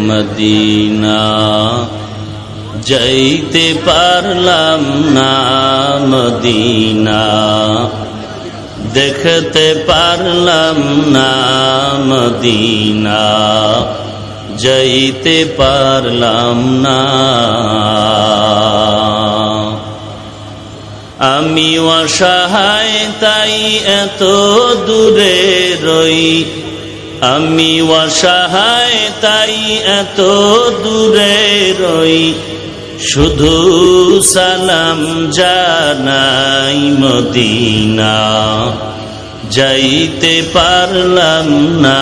Medina যাইতে পারলাম না, মদিনা দেখতে পারলাম না, মদিনা যাইতে পারলাম না। আমি অসহায় তাই এত দূরে রই, আমি অসহায় তাই এত দূরে রই, শুধু সালাম জানাই মদিনা যাইতে পারলাম না,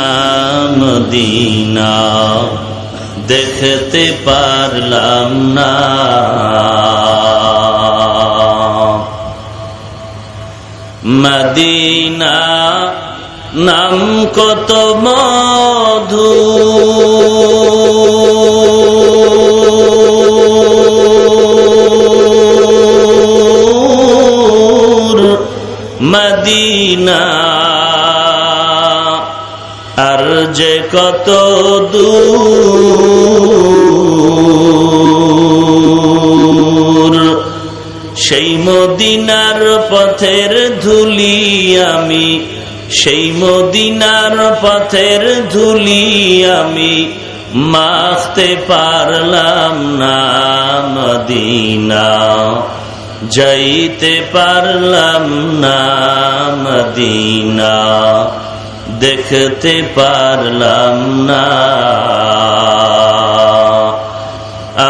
মদিনা দেখতে পারলাম না। মদিনা নাম কত মধু, মদিনা আর যে কত দূর, সেই মদিনার পথের ধুলি আমি, সেই মদিনার পথের ধুলি আমি মাখতে পারলাম না, মদিনা যাইতে পারলাম না, মদিনা দেখতে পারলাম না।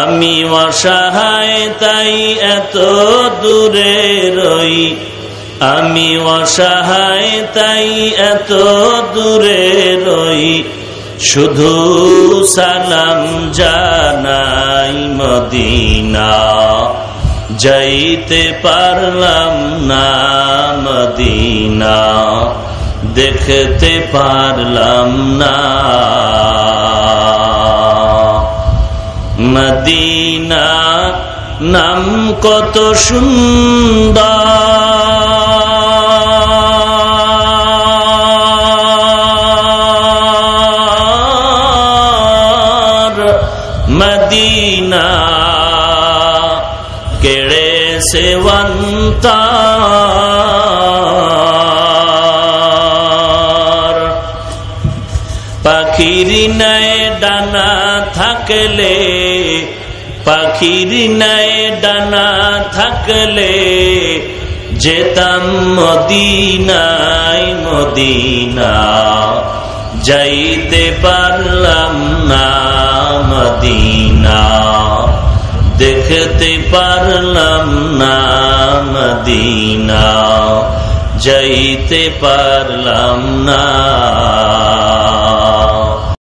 আমি অসহায় তাই এত দূরে রই, আমি অসহায় তাই এত দূরে রই, শুধু সালাম জানাই মদিনা যাইতে পারলাম না, মদিনা দেখতে পারলাম না। মদিনা নাম কত সুন্দর, মদিনা কেড়ে সেবন্তার, পাখির নাই ডানা থাকলে, পাখির নাই ডানা থাকলে যেতাম মদিনায়, মদিনা যাইতে পারলাম না, মদিনা দেখতে পারলাম না, মদিনা যাইতে পারলাম না।